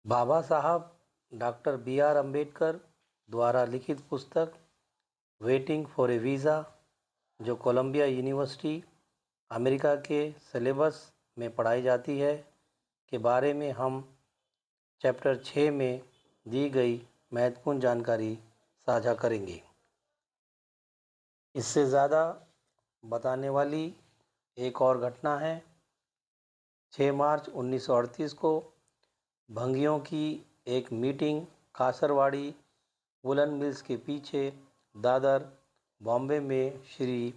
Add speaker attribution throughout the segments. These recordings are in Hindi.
Speaker 1: बाबा साहब डॉक्टर बी आर अम्बेडकर द्वारा लिखित पुस्तक वेटिंग फॉर ए वीज़ा, जो कोलंबिया यूनिवर्सिटी अमेरिका के सिलेबस में पढ़ाई जाती है, के बारे में हम चैप्टर 6 में दी गई महत्वपूर्ण जानकारी साझा करेंगे। इससे ज़्यादा बताने वाली एक और घटना है। 6 मार्च 1938 को भंगियों की एक मीटिंग कासरवाड़ी वुलन मिल्स के पीछे दादर, बॉम्बे में श्री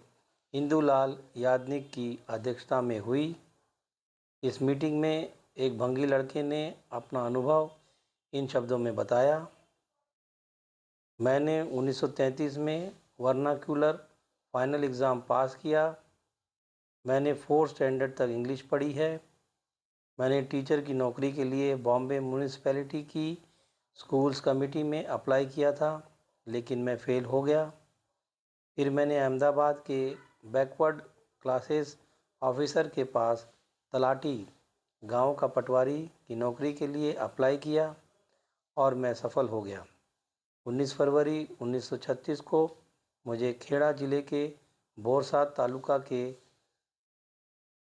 Speaker 1: इंदुलाल याग्निक की अध्यक्षता में हुई। इस मीटिंग में एक भंगी लड़के ने अपना अनुभव इन शब्दों में बताया। मैंने 1933 में वर्नाक्यूलर फाइनल एग्ज़ाम पास किया। मैंने 4th स्टैंडर्ड तक इंग्लिश पढ़ी है। मैंने टीचर की नौकरी के लिए बॉम्बे म्यूनिसिपैलिटी की स्कूल्स कमेटी में अप्लाई किया था, लेकिन मैं फ़ेल हो गया। फिर मैंने अहमदाबाद के बैकवर्ड क्लासेस ऑफिसर के पास तलाटी गांव का पटवारी की नौकरी के लिए अप्लाई किया और मैं सफल हो गया। 19 फरवरी 1936 को मुझे खेड़ा ज़िले के बोरसाद तालुका के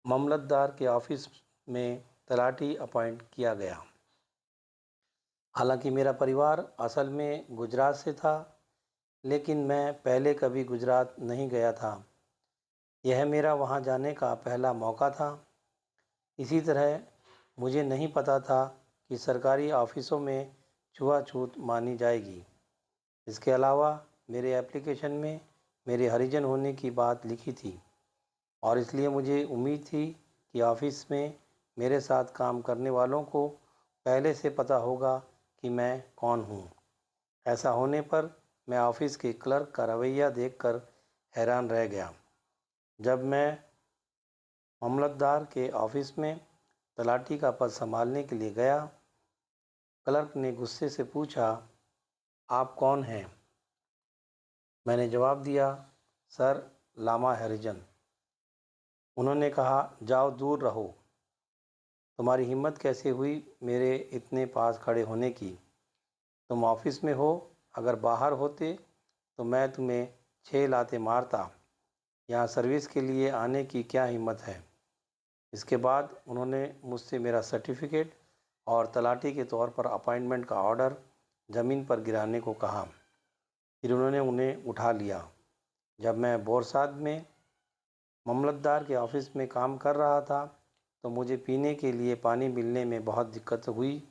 Speaker 1: मामलतदार के ऑफिस में तलाटी अपॉइंट किया गया। हालांकि मेरा परिवार असल में गुजरात से था, लेकिन मैं पहले कभी गुजरात नहीं गया था। यह मेरा वहां जाने का पहला मौका था। इसी तरह मुझे नहीं पता था कि सरकारी ऑफिसों में छुआछूत मानी जाएगी। इसके अलावा मेरे एप्लीकेशन में मेरे हरिजन होने की बात लिखी थी और इसलिए मुझे उम्मीद थी कि ऑफिस में मेरे साथ काम करने वालों को पहले से पता होगा कि मैं कौन हूँ। ऐसा होने पर मैं ऑफिस के क्लर्क का रवैया देखकर हैरान रह गया। जब मैं मामलतदार के ऑफिस में तलाटी का पद संभालने के लिए गया, क्लर्क ने गुस्से से पूछा, आप कौन हैं? मैंने जवाब दिया, सर, लामा हरिजन। उन्होंने कहा, जाओ दूर रहो। तुम्हारी हिम्मत कैसे हुई मेरे इतने पास खड़े होने की? तुम ऑफिस में हो, अगर बाहर होते तो मैं तुम्हें 6 लाते मारता। यहाँ सर्विस के लिए आने की क्या हिम्मत है? इसके बाद उन्होंने मुझसे मेरा सर्टिफिकेट और तलाटी के तौर पर अपॉइंटमेंट का ऑर्डर ज़मीन पर गिराने को कहा। फिर उन्होंने उन्हें उठा लिया। जब मैं बोरसाद में मामलतदार के ऑफिस में काम कर रहा था तो मुझे पीने के लिए पानी मिलने में बहुत दिक्कत हुई।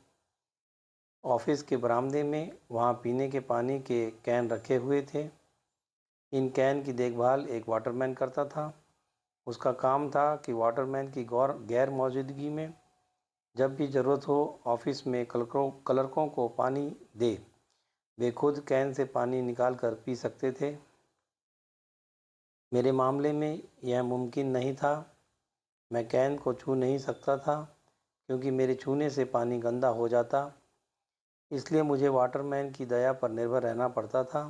Speaker 1: ऑफिस के बरामदे में वहाँ पीने के पानी के कैन रखे हुए थे। इन कैन की देखभाल एक वाटरमैन करता था। उसका काम था कि वाटरमैन की गैर मौजूदगी में जब भी ज़रूरत हो ऑफिस में क्लर्कों को पानी दे। वे खुद कैन से पानी निकाल कर पी सकते थे। मेरे मामले में यह मुमकिन नहीं था। मैं कैन को छू नहीं सकता था क्योंकि मेरे छूने से पानी गंदा हो जाता। इसलिए मुझे वाटरमैन की दया पर निर्भर रहना पड़ता था।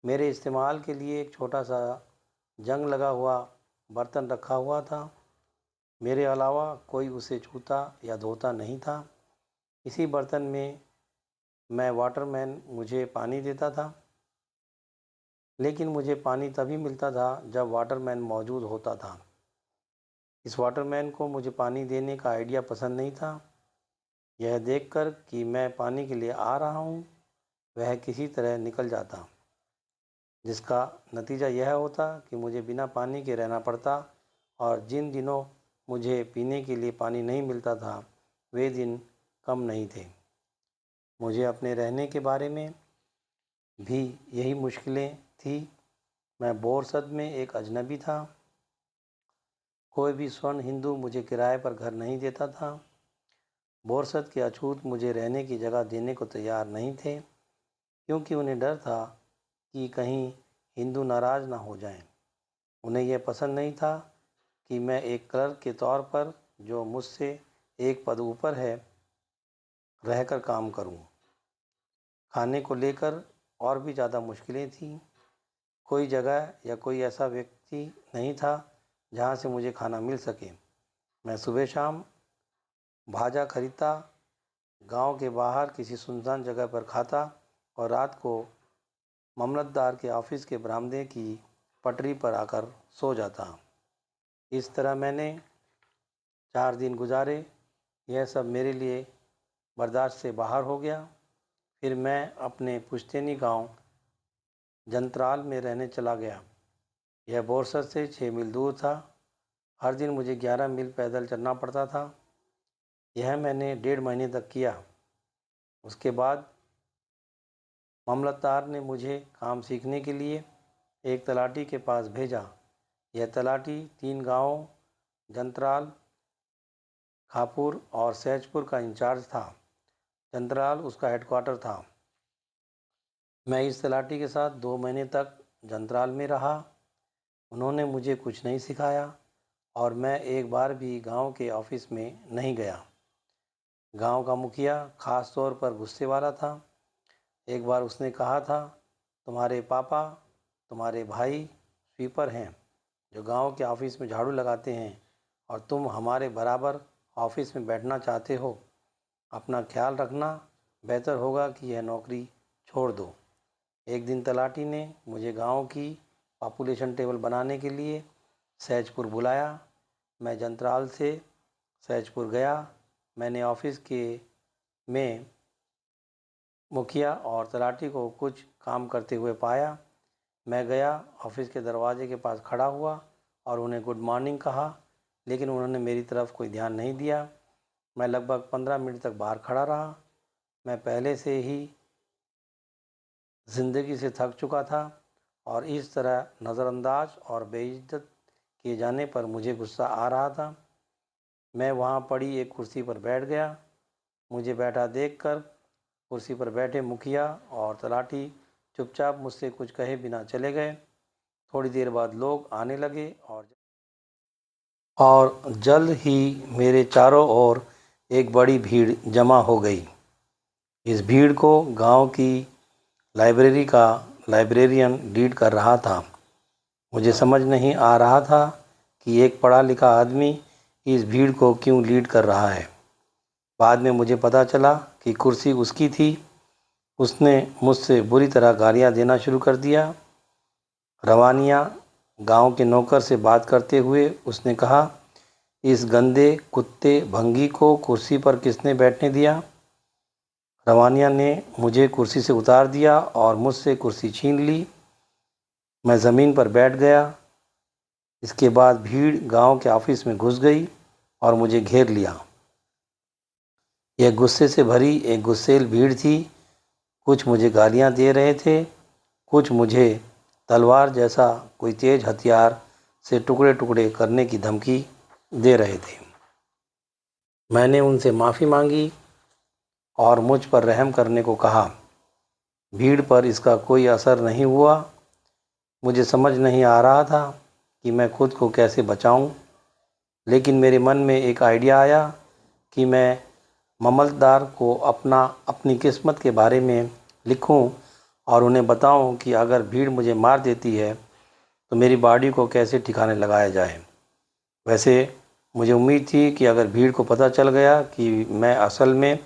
Speaker 1: मेरे इस्तेमाल के लिए एक छोटा सा जंग लगा हुआ बर्तन रखा हुआ था। मेरे अलावा कोई उसे छूता या धोता नहीं था। इसी बर्तन में मैं वाटरमैन मुझे पानी देता था, लेकिन मुझे पानी तभी मिलता था जब वाटरमैन मौजूद होता था। इस वाटरमैन को मुझे पानी देने का आइडिया पसंद नहीं था। यह देखकर कि मैं पानी के लिए आ रहा हूँ, वह किसी तरह निकल जाता, जिसका नतीजा यह होता कि मुझे बिना पानी के रहना पड़ता और जिन दिनों मुझे पीने के लिए पानी नहीं मिलता था वे दिन कम नहीं थे। मुझे अपने रहने के बारे में भी यही मुश्किलें थी। मैं बोरसद में एक अजनबी था। कोई भी स्वर्ण हिंदू मुझे किराए पर घर नहीं देता था। बोरसद के अछूत मुझे रहने की जगह देने को तैयार नहीं थे, क्योंकि उन्हें डर था कि कहीं हिंदू नाराज़ ना हो जाएं। उन्हें यह पसंद नहीं था कि मैं एक क्लर्क के तौर पर, जो मुझसे एक पद ऊपर है, रहकर काम करूं। खाने को लेकर और भी ज़्यादा मुश्किलें थीं। कोई जगह या कोई ऐसा व्यक्ति नहीं था जहां से मुझे खाना मिल सके। मैं सुबह शाम भाजा खरीदता, गांव के बाहर किसी सुनसान जगह पर खाता और रात को मामलतदार के ऑफिस के बरामदे की पटरी पर आकर सो जाता। इस तरह मैंने 4 दिन गुजारे। यह सब मेरे लिए बर्दाश्त से बाहर हो गया। फिर मैं अपने पुश्तैनी गांव जंत्राल में रहने चला गया। यह बोरसद से 6 मील दूर था। हर दिन मुझे 11 मील पैदल चलना पड़ता था। यह मैंने 1.5 महीने तक किया। उसके बाद मामलतदार ने मुझे काम सीखने के लिए एक तलाटी के पास भेजा। यह तलाटी 3 गांवों जंत्राल, खापुर और सहजपुर का इंचार्ज था। जंत्राल उसका हेडक्वार्टर था। मैं इस तलाटी के साथ 2 महीने तक जंत्राल में रहा। उन्होंने मुझे कुछ नहीं सिखाया और मैं एक बार भी गांव के ऑफिस में नहीं गया। गांव का मुखिया ख़ास तौर पर गुस्से वाला था। एक बार उसने कहा था, तुम्हारे पापा, तुम्हारे भाई स्वीपर हैं जो गांव के ऑफिस में झाड़ू लगाते हैं और तुम हमारे बराबर ऑफिस में बैठना चाहते हो। अपना ख्याल रखना, बेहतर होगा कि यह नौकरी छोड़ दो। एक दिन तलाटी ने मुझे गांव की पॉपुलेशन टेबल बनाने के लिए सहजपुर बुलाया। मैं जंत्राल से सहजपुर गया। मैंने ऑफिस के में मुखिया और तलाटी को कुछ काम करते हुए पाया। मैं गया, ऑफिस के दरवाजे के पास खड़ा हुआ और उन्हें गुड मॉर्निंग कहा, लेकिन उन्होंने मेरी तरफ कोई ध्यान नहीं दिया। मैं लगभग 15 मिनट तक बाहर खड़ा रहा। मैं पहले से ही ज़िंदगी से थक चुका था और इस तरह नज़रअंदाज और बेइज्जत किए जाने पर मुझे गुस्सा आ रहा था। मैं वहाँ पड़ी एक कुर्सी पर बैठ गया। मुझे बैठा देखकर कुर्सी पर बैठे मुखिया और तलाटी चुपचाप मुझसे कुछ कहे बिना चले गए। थोड़ी देर बाद लोग आने लगे और जल्द ही मेरे चारों ओर एक बड़ी भीड़ जमा हो गई। इस भीड़ को गांव की लाइब्रेरी का लाइब्रेरियन लीड कर रहा था। मुझे समझ नहीं आ रहा था कि एक पढ़ा लिखा आदमी इस भीड़ को क्यों लीड कर रहा है। बाद में मुझे पता चला कि कुर्सी उसकी थी। उसने मुझसे बुरी तरह गालियां देना शुरू कर दिया। रवानिया गांव के नौकर से बात करते हुए उसने कहा, इस गंदे कुत्ते भंगी को कुर्सी पर किसने बैठने दिया। रवानिया ने मुझे कुर्सी से उतार दिया और मुझसे कुर्सी छीन ली। मैं ज़मीन पर बैठ गया। इसके बाद भीड़ गांव के ऑफिस में घुस गई और मुझे घेर लिया। यह गुस्से से भरी एक गुस्सेल भीड़ थी। कुछ मुझे गालियां दे रहे थे, कुछ मुझे तलवार जैसा कोई तेज हथियार से टुकड़े टुकड़े करने की धमकी दे रहे थे। मैंने उनसे माफ़ी मांगी और मुझ पर रहम करने को कहा। भीड़ पर इसका कोई असर नहीं हुआ। मुझे समझ नहीं आ रहा था कि मैं खुद को कैसे बचाऊं, लेकिन मेरे मन में एक आइडिया आया कि मैं मामलतदार को अपनी किस्मत के बारे में लिखूं और उन्हें बताऊं कि अगर भीड़ मुझे मार देती है तो मेरी बॉडी को कैसे ठिकाने लगाया जाए। वैसे मुझे उम्मीद थी कि अगर भीड़ को पता चल गया कि मैं असल में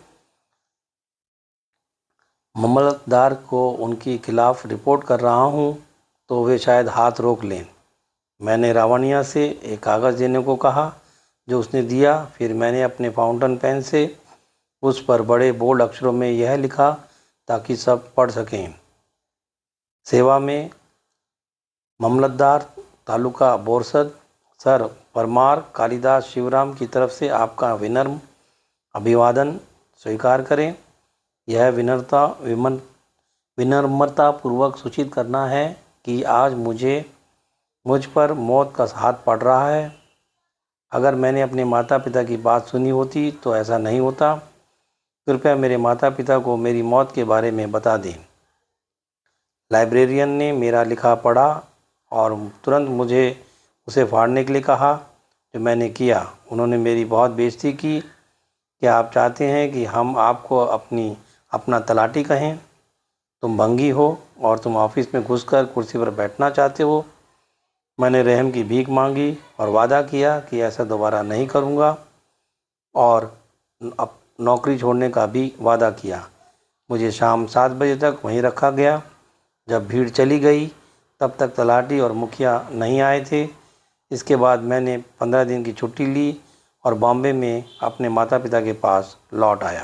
Speaker 1: मामलतदार को उनके खिलाफ़ रिपोर्ट कर रहा हूं तो वे शायद हाथ रोक लें। मैंने रावणिया से एक कागज़ देने को कहा जो उसने दिया। फिर मैंने अपने फाउंटेन पेन से उस पर बड़े बोल्ड अक्षरों में यह लिखा ताकि सब पढ़ सकें, सेवा में मामलतदार तालुका बोरसद सर परमार कालिदास शिवराम की तरफ से आपका विनम्र अभिवादन स्वीकार करें। यह विनम्रतापूर्वक सूचित करना है कि आज मुझ पर मौत का हाथ पड़ रहा है। अगर मैंने अपने माता पिता की बात सुनी होती तो ऐसा नहीं होता। कृपया मेरे माता पिता को मेरी मौत के बारे में बता दें। लाइब्रेरियन ने मेरा लिखा पढ़ा और तुरंत मुझे उसे फाड़ने के लिए कहा, जो मैंने किया। उन्होंने मेरी बहुत बेइज्जती की। क्या आप चाहते हैं कि हम आपको अपना तलाटी कहें? तुम भंगी हो और तुम ऑफिस में घुसकर कुर्सी पर बैठना चाहते हो। मैंने रहम की भीख मांगी और वादा किया कि ऐसा दोबारा नहीं करूँगा और नौकरी छोड़ने का भी वादा किया। मुझे शाम 7 बजे तक वहीं रखा गया। जब भीड़ चली गई तब तक तलाटी और मुखिया नहीं आए थे। इसके बाद मैंने 15 दिन की छुट्टी ली और बॉम्बे में अपने माता पिता के पास लौट आया।